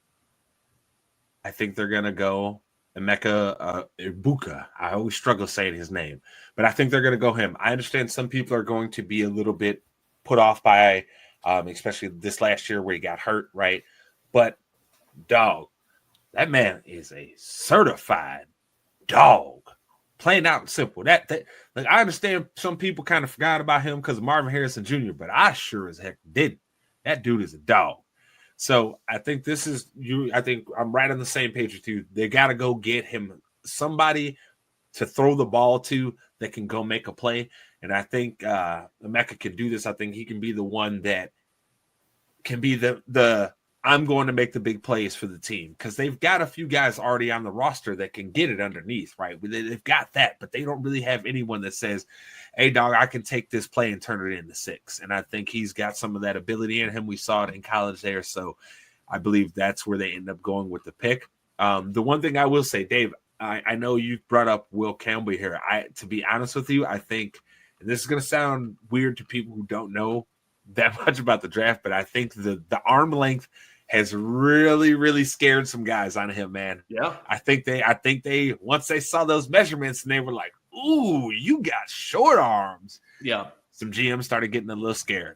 I think they're going to go Emeka Ibuka. I always struggle saying his name, but I think they're going to go him. I understand some people are going to be a little bit put off by, especially this last year where he got hurt, right? But, dog, that man is a certified dog. Plain out and simple. That like I understand some people kind of forgot about him because of Marvin Harrison Jr., but I sure as heck didn't. That dude is a dog. So I think this is you. I think I'm right on the same page with you. They got to go get him somebody to throw the ball to that can go make a play. And I think Emeka can do this. I think he can be the one that can be the I'm going to make the big plays for the team because they've got a few guys already on the roster that can get it underneath, right? They've got that, but they don't really have anyone that says, hey, dog, I can take this play and turn it into 6. And I think he's got some of that ability in him. We saw it in college there. So I believe that's where they end up going with the pick. The one thing I will say, Dave, I know you brought up Will Campbell here. To be honest with you, I think, and this is going to sound weird to people who don't know that much about the draft, but I think the arm length has really, really scared some guys on him, man. Yeah. I think they once they saw those measurements and they were like, ooh, you got short arms. Yeah. Some GMs started getting a little scared.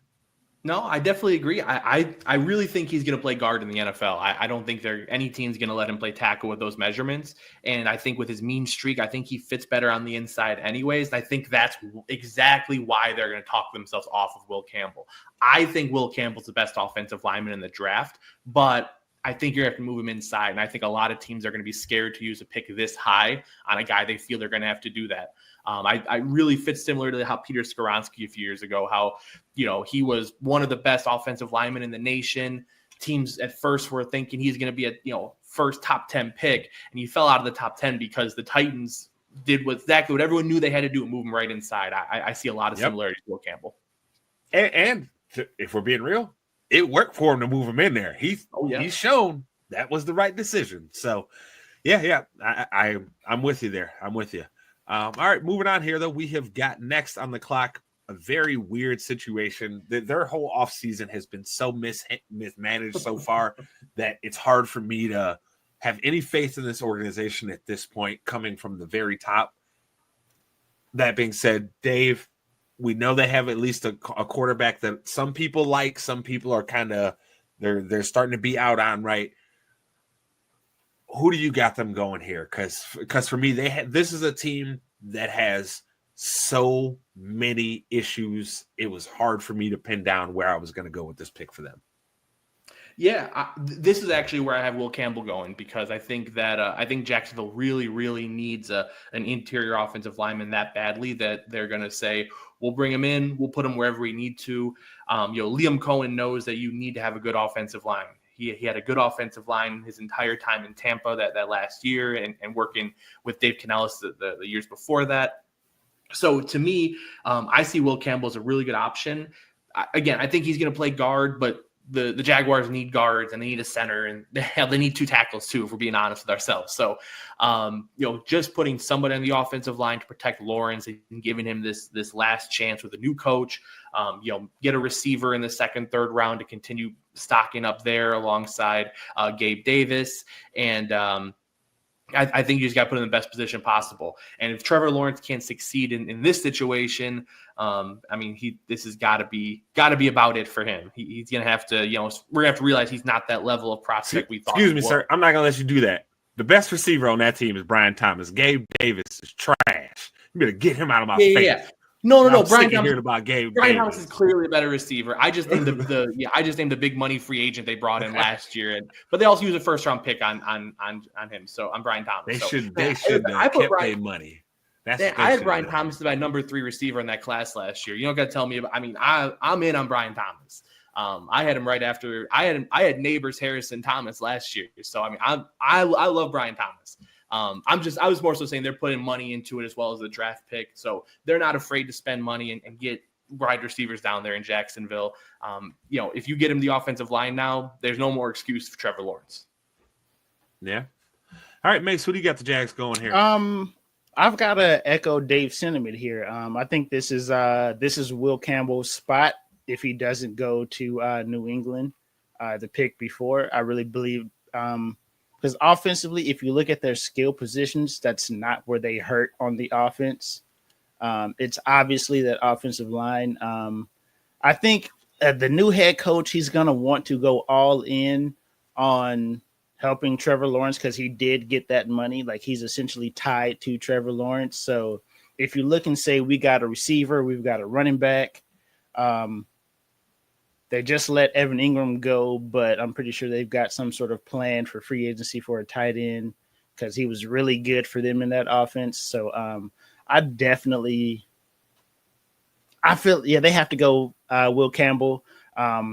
No, I definitely agree. I really think he's going to play guard in the NFL. I don't think any team's going to let him play tackle with those measurements. And I think with his mean streak, I think he fits better on the inside anyways. And I think that's exactly why they're going to talk themselves off of Will Campbell. I think Will Campbell's the best offensive lineman in the draft, but I think you're going to have to move him inside. And I think a lot of teams are going to be scared to use a pick this high on a guy they feel they're going to have to do that. I really fit similar to how Peter Skoronski a few years ago, how, he was one of the best offensive linemen in the nation. Teams at first were thinking he's going to be a, first top 10 pick, and he fell out of the top 10 because the Titans did exactly what everyone knew they had to do and move him right inside. I see a lot of similarities to Will Campbell. And if we're being real, it worked for him to move him in there. He's shown that was the right decision. So, I'm with you there. I'm with you. All right, moving on here, though. We have got next on the clock a very weird situation. Their whole offseason has been so mismanaged so far that it's hard for me to have any faith in this organization at this point, coming from the very top. That being said, Dave, we know they have at least a quarterback that some people like, some people are kind of they're starting to be out on, right? Who do you got them going here? Because for me, this is a team that has so many issues. It was hard for me to pin down where I was going to go with this pick for them. Yeah, this is actually where I have Will Campbell going, because I think that Jacksonville really, really needs an interior offensive lineman that badly that they're going to say, we'll bring him in, we'll put him wherever we need to. Liam Cohen knows that you need to have a good offensive line. He had a good offensive line his entire time in Tampa that last year and working with Dave Canellis the years before that. So to me, I see Will Campbell as a really good option. I think he's going to play guard, but the Jaguars need guards and they need a center, and they need 2 tackles too, if we're being honest with ourselves. So, just putting somebody on the offensive line to protect Lawrence and giving him this last chance with a new coach, get a receiver in the second, third round to continue stocking up there alongside Gabe Davis. And I think you just got to put him in the best position possible. And if Trevor Lawrence can't succeed in this situation, this has got to be about it for him. He's going to have to, we're going to have to realize he's not that level of prospect we thought. Excuse me, sir. I'm not going to let you do that. The best receiver on that team is Brian Thomas. Gabe Davis is trash. You better get him out of my face. Yeah. No. Brian Thomas is clearly a better receiver. I just named the big money free agent they brought in last year, but they also used a first round pick on him. So I'm Brian Thomas. They should have kept their money. I had Brian Thomas as my number 3 receiver in that class last year. You don't got to tell me about. I'm in on Brian Thomas. I had him right after. I had Neighbors Harrison Thomas last year. So I love Brian Thomas. I was more so saying they're putting money into it as well as the draft pick. So they're not afraid to spend money and get wide receivers down there in Jacksonville. If you get him the offensive line now, there's no more excuse for Trevor Lawrence. Yeah. All right, Mace, who do you got the Jags going here? I've got to echo Dave's sentiment here. I think this is Will Campbell's spot if he doesn't go to New England, the pick before. I really believe because offensively, if you look at their skill positions, that's not where they hurt on the offense. It's obviously that offensive line. I think the new head coach, he's going to want to go all in on helping Trevor Lawrence because he did get that money. Like, he's essentially tied to Trevor Lawrence. So if you look and say, we got a receiver, we've got a running back, they just let Evan Ingram go, but I'm pretty sure they've got some sort of plan for free agency for a tight end because he was really good for them in that offense. So I feel they have to go Will Campbell.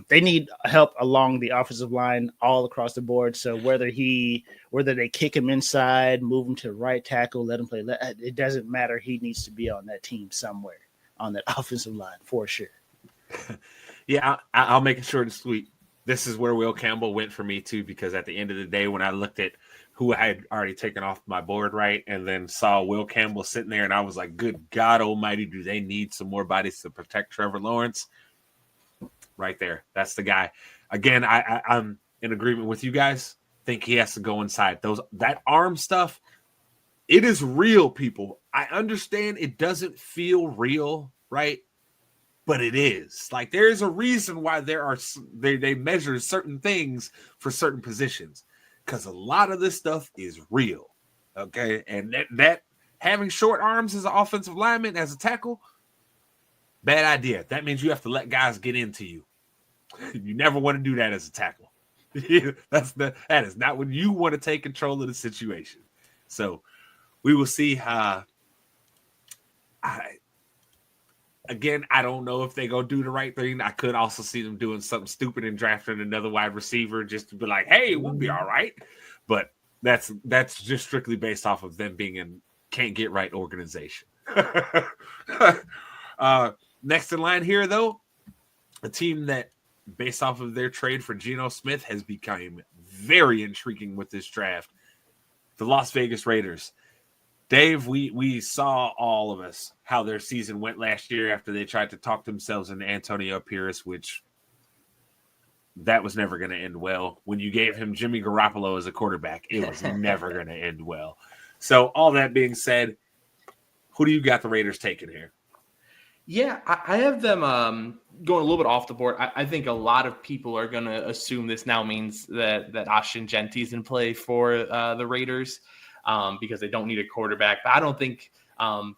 They need help along the offensive line all across the board. So whether they kick him inside, move him to right tackle, let him play, it doesn't matter. He needs to be on that team somewhere on that offensive line for sure. Yeah, I'll make it short and sweet. This is where Will Campbell went for me too, because at the end of the day, when I looked at who I had already taken off my board, right, and then saw Will Campbell sitting there, and I was like, good God almighty, do they need some more bodies to protect Trevor Lawrence? Right there. That's the guy. Again, I'm in agreement with you guys. Think he has to go inside. That arm stuff, it is real, people. I understand it doesn't feel real, right? But it is. Like, there's a reason why they measure certain things for certain positions, because a lot of this stuff is real. Okay, and that having short arms as an offensive lineman, as a tackle, bad idea. That means you have to let guys get into you. You never want to do that as a tackle. That is not when you want to take control of the situation. So we will see how. Again, I don't know if they're going to do the right thing. I could also see them doing something stupid and drafting another wide receiver just to be like, hey, we'll be all right. but that's just strictly based off of them being in can't get right organization. Next in line here, though, a team that, based off of their trade for Geno Smith, has become very intriguing with this draft. The Las Vegas Raiders. Dave, we saw, all of us, how their season went last year after they tried to talk themselves into Antonio Pierce, which that was never going to end well. When you gave him Jimmy Garoppolo as a quarterback, it was never going to end well. So all that being said, who do you got the Raiders taking here? Yeah, I have them going a little bit off the board. I think a lot of people are going to assume this now means that Ashton Genty's in play for the Raiders because they don't need a quarterback. But I don't think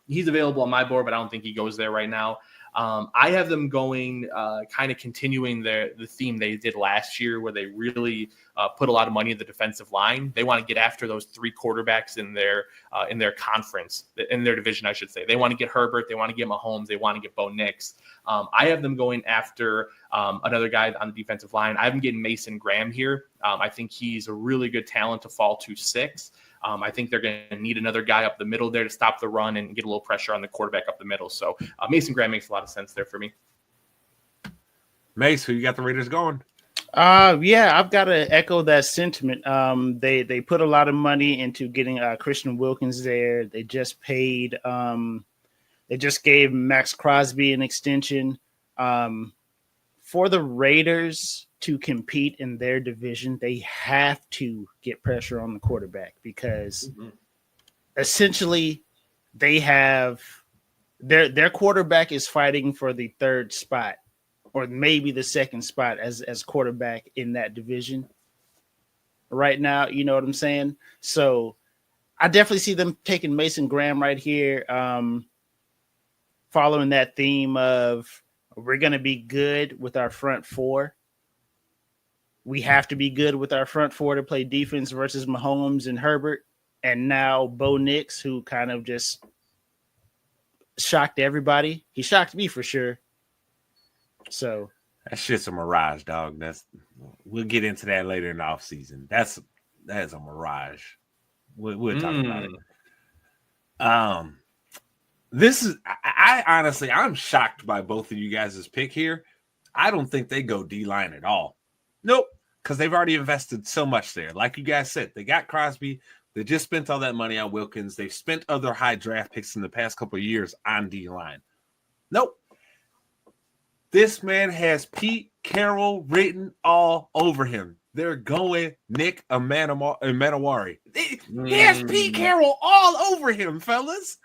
he's available on my board, but I don't think he goes there right now. I have them going kind of continuing the theme they did last year where they really put a lot of money in the defensive line. They want to get after those three quarterbacks in their conference, in their division, I should say. They want to get Herbert. They want to get Mahomes. They want to get Bo Nix. I have them going after another guy on the defensive line. I have them getting Mason Graham here. I think he's a really good talent to fall to 6. I think they're going to need another guy up the middle there to stop the run and get a little pressure on the quarterback up the middle. So Mason Graham makes a lot of sense there for me. Mace, who you got the Raiders going? Yeah, I've got to echo that sentiment. They put a lot of money into getting Christian Wilkins there. They just paid. They just gave Max Crosby an extension. For the Raiders to compete in their division, they have to get pressure on the quarterback because essentially they have their quarterback is fighting for the 3rd spot or maybe the 2nd spot as quarterback in that division right now. You know what I'm saying? So I definitely see them taking Mason Graham right here, following that theme of we're going to be good with our front 4. We have to be good with our front 4 to play defense versus Mahomes and Herbert. And now Bo Nix, who kind of just shocked everybody. He shocked me for sure. So that shit's a mirage, dog. We'll get into that later in the offseason. That is a mirage. We'll talk about it. This is I honestly, I'm shocked by both of you guys' pick here. I don't think they go D-line at all. Nope, because they've already invested so much there. Like you guys said, they got Crosby. They just spent all that money on Wilkins. They've spent other high draft picks in the past couple of years on D-line. Nope. This man has Pete Carroll written all over him. They're going Nick Manawari. He has Pete Carroll all over him, fellas.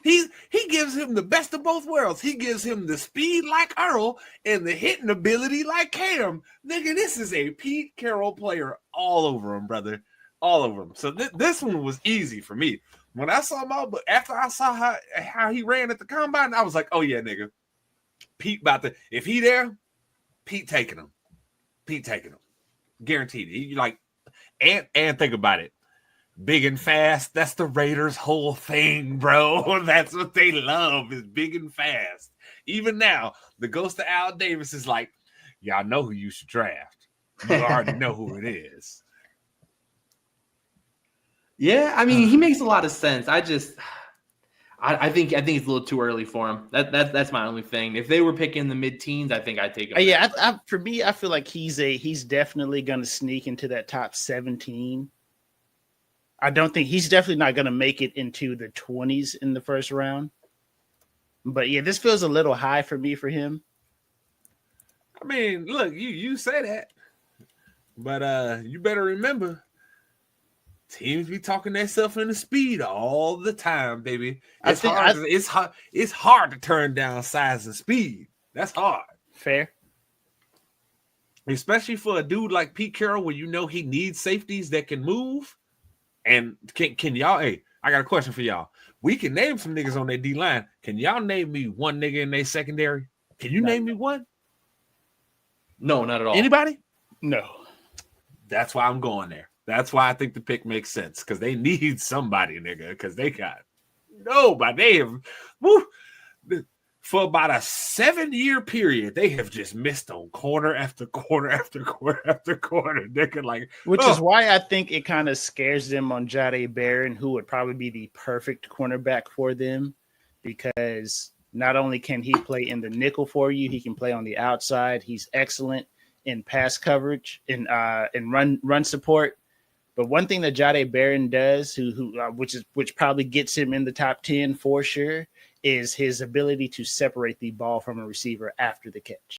He gives him the best of both worlds. He gives him the speed like Earl and the hitting ability like Cam. Nigga, this is a Pete Carroll player all over him, brother. All over him. So this one was easy for me. When I saw him out, but after I saw how he ran at the combine, I was like, oh yeah, nigga. Pete if he there, Pete taking him. Pete taking him. Guaranteed. He like, and think about it. Big and fast. That's the Raiders' whole thing, bro. That's what they love is big and fast. Even now, the ghost of Al Davis is like, y'all know who you should draft. You already know who it is. Yeah, I mean, he makes a lot of sense. I think it's a little too early for him. That's my only thing. If they were picking the mid-teens, I think I'd take him. Yeah, for me, I feel like he's definitely going to sneak into that top 17. I don't think he's definitely not going to make it into the 20s in the first round. But yeah, this feels a little high for me for him. I mean, look, you say that, but you better remember, teams be talking themselves into speed all the time, baby. It's hard to turn down size and speed. That's hard. Fair. Especially for a dude like Pete Carroll, where you know he needs safeties that can move. And can y'all, hey, I got a question for y'all. We can name some niggas on their D-line. Can y'all name me one nigga in their secondary? Can you name me one? No, not at all. Anybody? No. That's why I'm going there. That's why I think the pick makes sense, because they need somebody, nigga, because they got nobody. They have for about a 7-year period, they have just missed on corner after corner after corner after corner. They could which is why I think it kind of scares them on Jahdae Barron, who would probably be the perfect cornerback for them, because not only can he play in the nickel for you, he can play on the outside. He's excellent in pass coverage, in run support. But one thing that Jahdae Barron does, which probably gets him in the top 10 for sure, is his ability to separate the ball from a receiver after the catch.